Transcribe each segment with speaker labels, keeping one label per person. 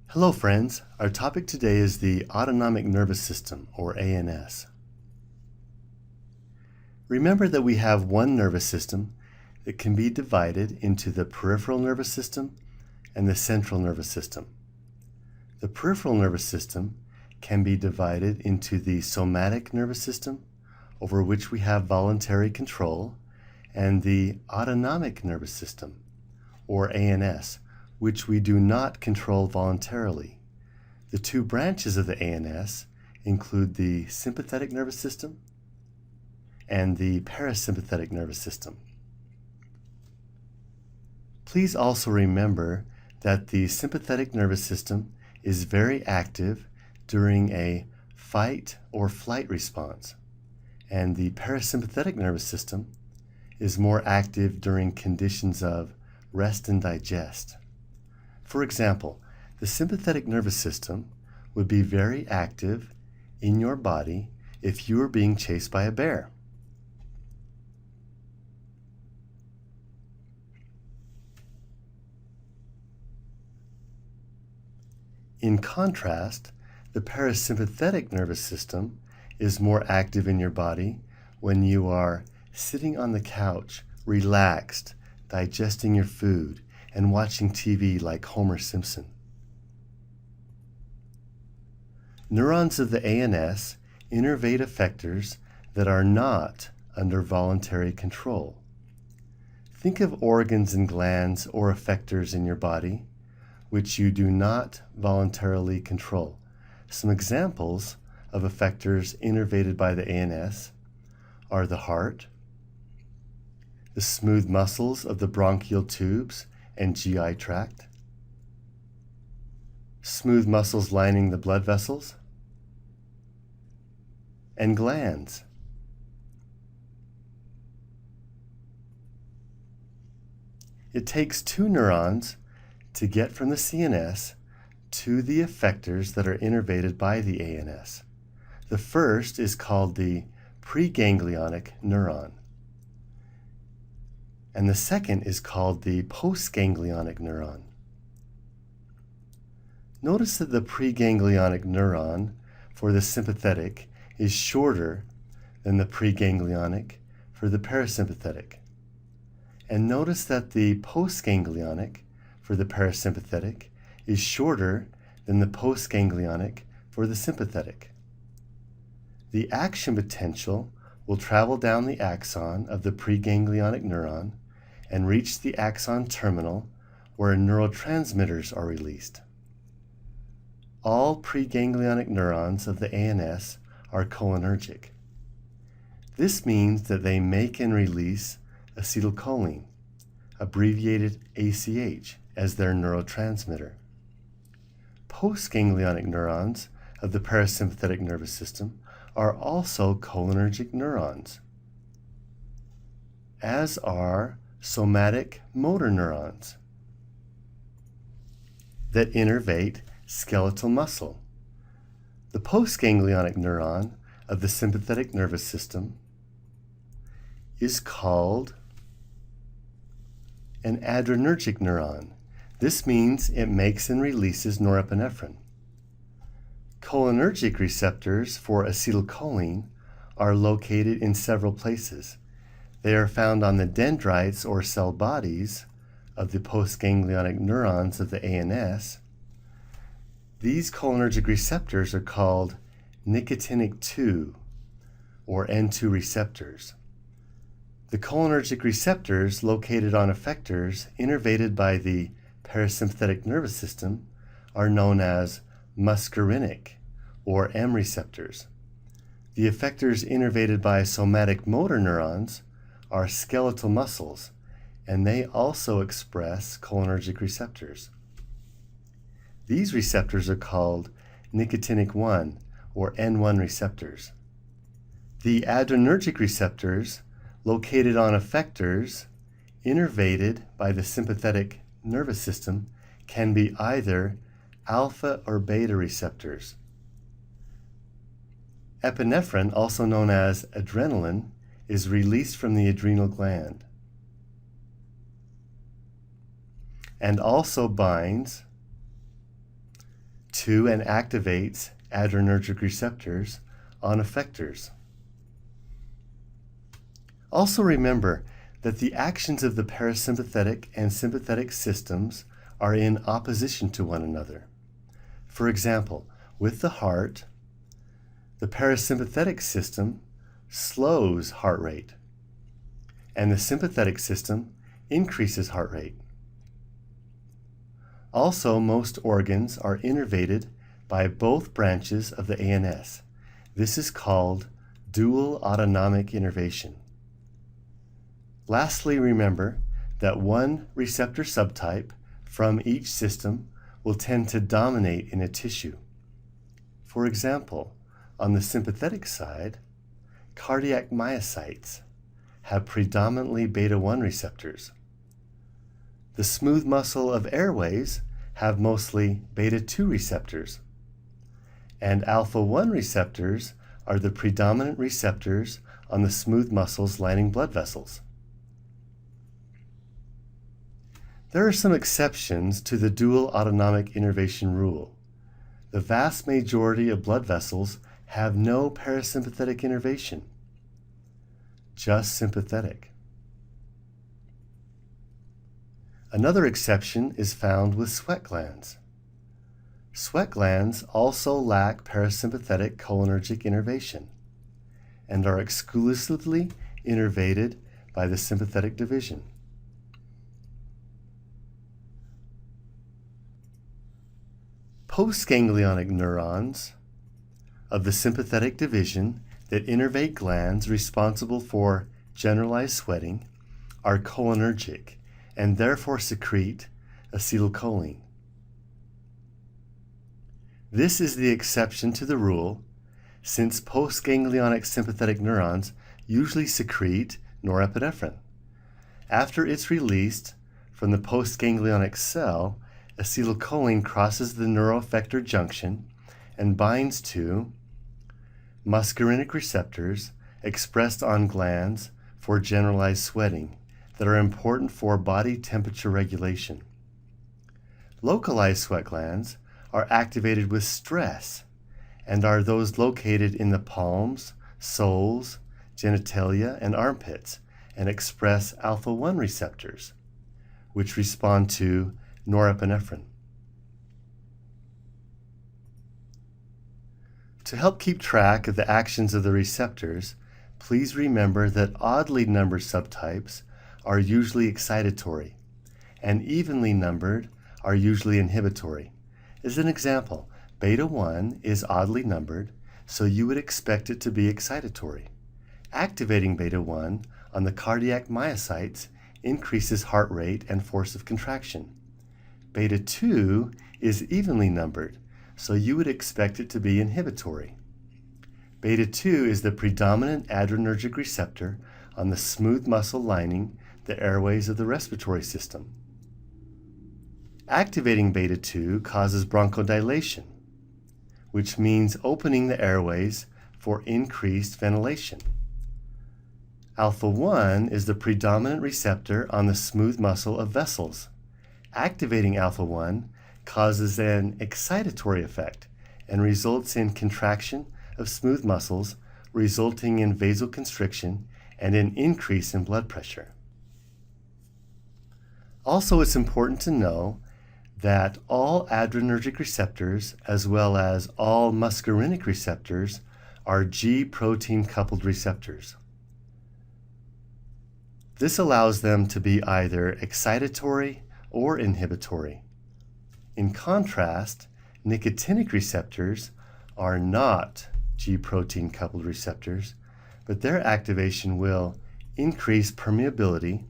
Speaker 1: Hello friends, our topic today is the autonomic nervous system, or ANS. Remember that we have one nervous system that can be divided into the peripheral nervous system and the central nervous system. The peripheral nervous system can be divided into the somatic nervous system, over which we have voluntary control, and the autonomic nervous system, or ANS, which we do not control voluntarily. The two branches of the ANS include the sympathetic nervous system and the parasympathetic nervous system. Please also remember that the sympathetic nervous system is very active during a fight or flight response, and the parasympathetic nervous system is more active during conditions of rest and digest. For example, the sympathetic nervous system would be very active in your body if you were being chased by a bear. In contrast, the parasympathetic nervous system is more active in your body when you are sitting on the couch, relaxed, digesting your food, and watching TV like Homer Simpson. Neurons of the ANS innervate effectors that are not under voluntary control. Think of organs and glands or effectors in your body which you do not voluntarily control. Some examples of effectors innervated by the ANS are the heart, the smooth muscles of the bronchial tubes and GI tract, smooth muscles lining the blood vessels, and glands. It takes two neurons to get from the CNS to the effectors that are innervated by the ANS. The first is called the preganglionic neuron, and the second is called the postganglionic neuron. Notice that the preganglionic neuron for the sympathetic is shorter than the preganglionic for the parasympathetic. And notice that the postganglionic for the parasympathetic is shorter than the postganglionic for the sympathetic. The action potential will travel down the axon of the preganglionic neuron and reach the axon terminal where neurotransmitters are released. All preganglionic neurons of the ANS are cholinergic. This means that they make and release acetylcholine, abbreviated ACH, as their neurotransmitter. Postganglionic neurons of the parasympathetic nervous system are also cholinergic neurons, as are somatic motor neurons that innervate skeletal muscle. The postganglionic neuron of the sympathetic nervous system is called an adrenergic neuron. This means it makes and releases norepinephrine. Cholinergic receptors for acetylcholine are located in several places. They are found on the dendrites or cell bodies of the postganglionic neurons of the ANS. These cholinergic receptors are called nicotinic 2 or N2 receptors. The cholinergic receptors located on effectors innervated by the parasympathetic nervous system are known as muscarinic or M receptors. The effectors innervated by somatic motor neurons are skeletal muscles, and they also express cholinergic receptors. These receptors are called nicotinic 1 or N1 receptors. The adrenergic receptors located on effectors innervated by the sympathetic nervous system can be either alpha or beta receptors. Epinephrine, also known as adrenaline, is released from the adrenal gland. and also binds to and activates adrenergic receptors on effectors. Also remember that the actions of the parasympathetic and sympathetic systems are in opposition to one another. For example, with the heart, the parasympathetic system slows heart rate, and the sympathetic system increases heart rate. Also, most organs are innervated by both branches of the ANS. This is called dual autonomic innervation. Lastly, remember that one receptor subtype from each system will tend to dominate in a tissue. For example, on the sympathetic side, cardiac myocytes have predominantly beta-1 receptors. The smooth muscle of airways have mostly beta-2 receptors, and alpha-1 receptors are the predominant receptors on the smooth muscles lining blood vessels. There are some exceptions to the dual autonomic innervation rule. The vast majority of blood vessels have no parasympathetic innervation, just sympathetic. Another exception is found with sweat glands. Sweat glands also lack parasympathetic cholinergic innervation and are exclusively innervated by the sympathetic division. Postganglionic neurons of the sympathetic division that innervate glands responsible for generalized sweating are cholinergic and therefore secrete acetylcholine. This is the exception to the rule, since postganglionic sympathetic neurons usually secrete norepinephrine. After it's released from the postganglionic cell, acetylcholine crosses the neuroeffector junction and binds to muscarinic receptors expressed on glands for generalized sweating that are important for body temperature regulation. Localized sweat glands are activated with stress and are those located in the palms, soles, genitalia, and armpits and express alpha-1 receptors, which respond to norepinephrine. To help keep track of the actions of the receptors, please remember that oddly numbered subtypes are usually excitatory, and evenly numbered are usually inhibitory. As an example, beta-1 is oddly numbered, so you would expect it to be excitatory. Activating beta-1 on the cardiac myocytes increases heart rate and force of contraction. Beta-2 is evenly numbered, so you would expect it to be inhibitory. Beta-2 is the predominant adrenergic receptor on the smooth muscle lining the airways of the respiratory system. Activating beta-2 causes bronchodilation, which means opening the airways for increased ventilation. Alpha-1 is the predominant receptor on the smooth muscle of vessels. Activating alpha-1 causes an excitatory effect and results in contraction of smooth muscles, resulting in vasoconstriction and an increase in blood pressure. Also, it's important to know that all adrenergic receptors, as well as all muscarinic receptors, are G-protein coupled receptors. This allows them to be either excitatory or inhibitory. In contrast, nicotinic receptors are not G-protein coupled receptors, but their activation will increase permeability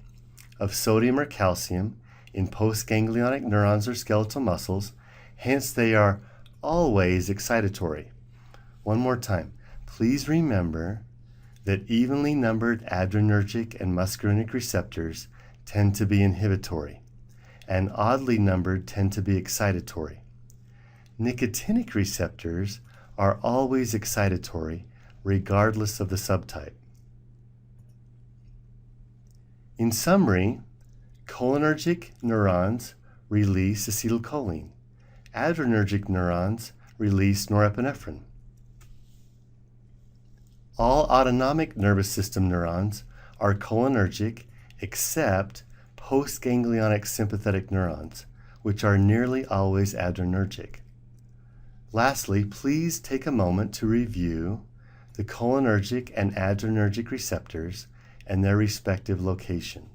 Speaker 1: of sodium or calcium in postganglionic neurons or skeletal muscles, hence they are always excitatory. One more time, please remember that evenly numbered adrenergic and muscarinic receptors tend to be inhibitory, and oddly numbered tend to be excitatory. Nicotinic receptors are always excitatory, regardless of the subtype. In summary, cholinergic neurons release acetylcholine. Adrenergic neurons release norepinephrine. All autonomic nervous system neurons are cholinergic except postganglionic sympathetic neurons, which are nearly always adrenergic. Lastly, please take a moment to review the cholinergic and adrenergic receptors and their respective locations.